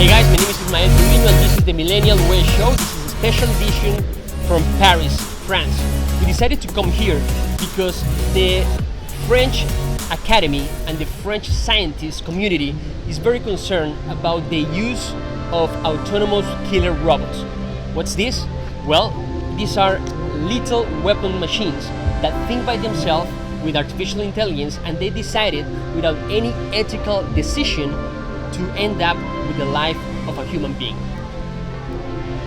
Hey guys, my name is Ismael Trevino and this is the Millennial Way Show. This is a special edition from Paris, France. We decided to come here because the French Academy and the French scientist community is very concerned about the use of autonomous killer robots. What's this? Well, these are little weapon machines that think by themselves with artificial intelligence, and they decided without any ethical decision to end up with the life of a human being.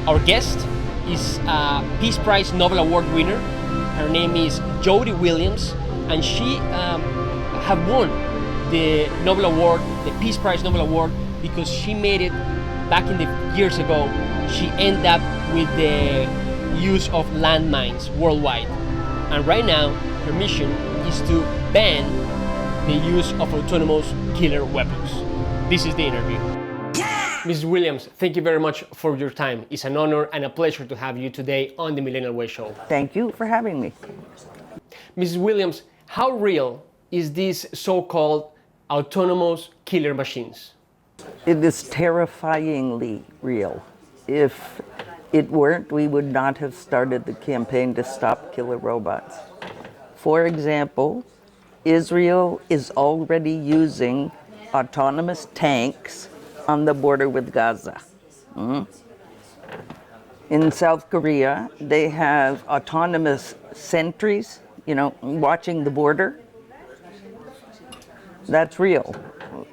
Our guest is a Peace Prize Nobel Award winner. Her name is Jody Williams, and she have won the Nobel Award, the Peace Prize Nobel Award, because she made it back in the years ago. She ended up with the use of landmines worldwide, and right now her mission is to ban the use of autonomous killer weapons. This is the interview. Mrs. Williams, thank you very much for your time. It's an honor and a pleasure to have you today on the Millennial Way Show. Thank you for having me. Mrs. Williams, how real is this so-called autonomous killer machines? It is terrifyingly real. If it weren't, we would not have started the campaign to stop killer robots. For example, Israel is already using autonomous tanks on the border with Gaza. In South Korea, they have autonomous sentries, watching the border. That's real.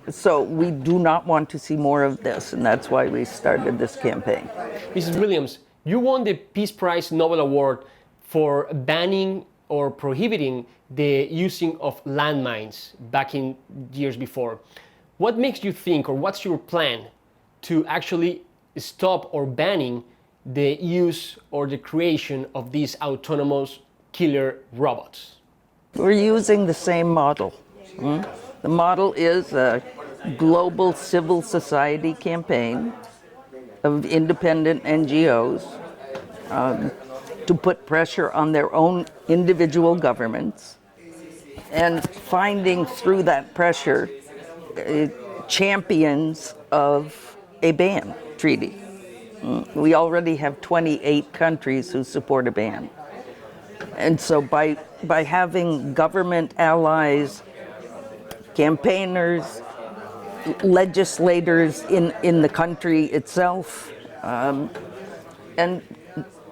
So we do not want to see more of this, and that's why we started this campaign. Mrs. Williams, you won the Peace Prize Nobel Award for banning or prohibiting the using of landmines back in years before. What makes you think, or what's your plan to actually stop or banning the use or the creation of these autonomous killer robots? We're using the same model. The model is a global civil society campaign of independent NGOs to put pressure on their own individual governments, and finding through that pressure champions of a ban treaty. We already have 28 countries who support a ban. And so by having government allies, campaigners, legislators in the country itself, and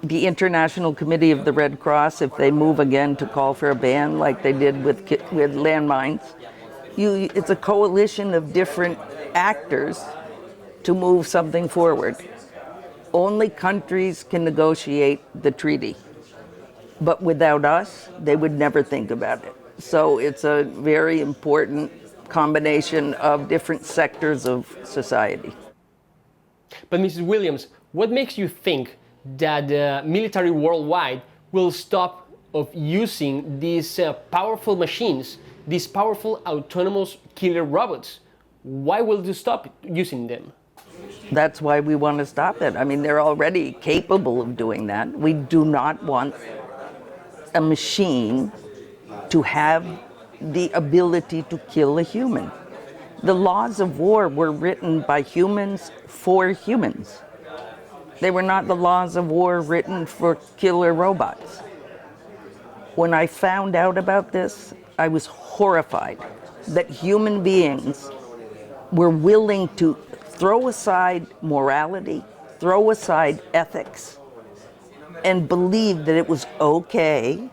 the International Committee of the Red Cross, if they move again to call for a ban like they did with landmines, it's a coalition of different actors to move something forward. Only countries can negotiate the treaty, but without us, they would never think about it. So it's a very important combination of different sectors of society. But Mrs. Williams, what makes you think that the military worldwide will stop of using these powerful machines, these powerful autonomous killer robots? Why will they stop using them? That's why we want to stop it. I mean, they're already capable of doing that. We do not want a machine to have the ability to kill a human. The laws of war were written by humans for humans. They were not the laws of war written for killer robots. When I found out about this, I was horrified that human beings were willing to throw aside morality, throw aside ethics, and believe that it was okay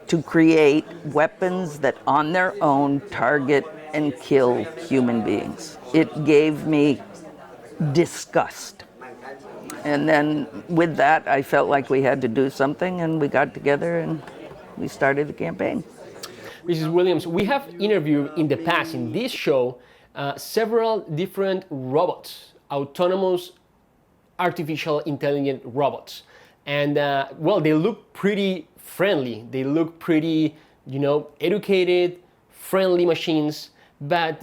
to create weapons that on their own target and kill human beings. It gave me disgust. And then with that, I felt like we had to do something, and we got together and we started the campaign. Mrs. Williams, we have interviewed in the past in this show several different robots, autonomous artificial intelligent robots. And well, they look pretty friendly. They look pretty, educated, friendly machines. But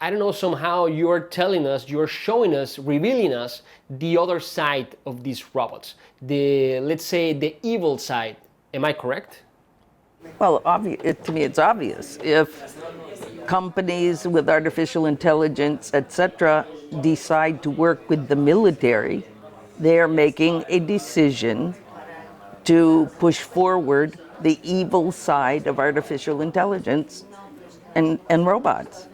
I don't know, somehow you're telling us, you're showing us, revealing us the other side of these robots. Let's say the evil side. Am I correct? Well, to me, it's obvious. If companies with artificial intelligence, etc., decide to work with the military, they are making a decision to push forward the evil side of artificial intelligence and robots.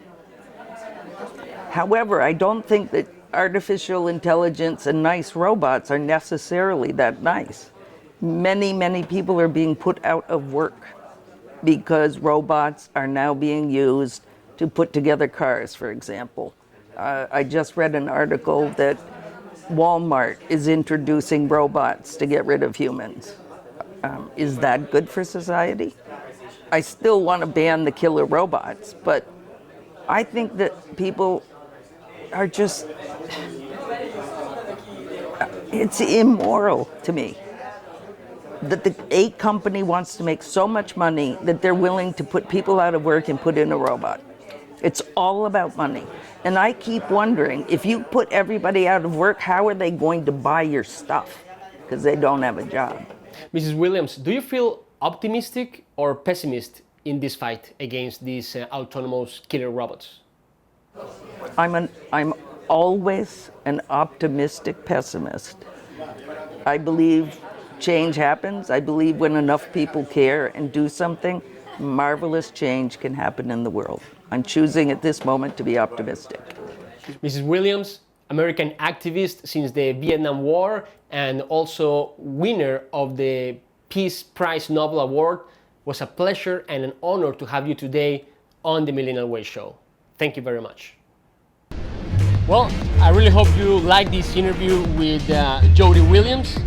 However, I don't think that artificial intelligence and nice robots are necessarily that nice. Many, many people are being put out of work because robots are now being used to put together cars, for example. I just read an article that Walmart is introducing robots to get rid of humans. Is that good for society? I still want to ban the killer robots, but I think that people are just, it's immoral to me that a company wants to make so much money that they're willing to put people out of work and put in a robot. It's all about money. And I keep wondering, if you put everybody out of work, how are they going to buy your stuff? Because they don't have a job. Mrs. Williams, do you feel optimistic or pessimist in this fight against these autonomous killer robots? I'm always an optimistic pessimist. I believe change happens. I believe when enough people care and do something, marvelous change can happen in the world. I'm choosing at this moment to be optimistic. Mrs. Williams, American activist since the Vietnam War and also winner of the Peace Prize Nobel Award, was a pleasure and an honor to have you today on the Millennial Way Show. Thank you very much. Well, I really hope you like this interview with Jody Williams,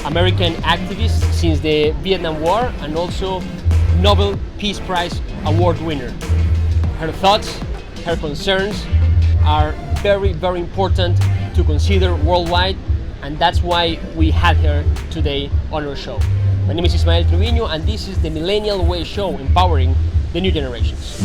American activist since the Vietnam War and also Nobel Peace Prize Award winner. Her thoughts, her concerns are very, very important to consider worldwide, and that's why we had her today on our show. My name is Ismael Trevino, and this is the Millennial Way Show, empowering the new generations.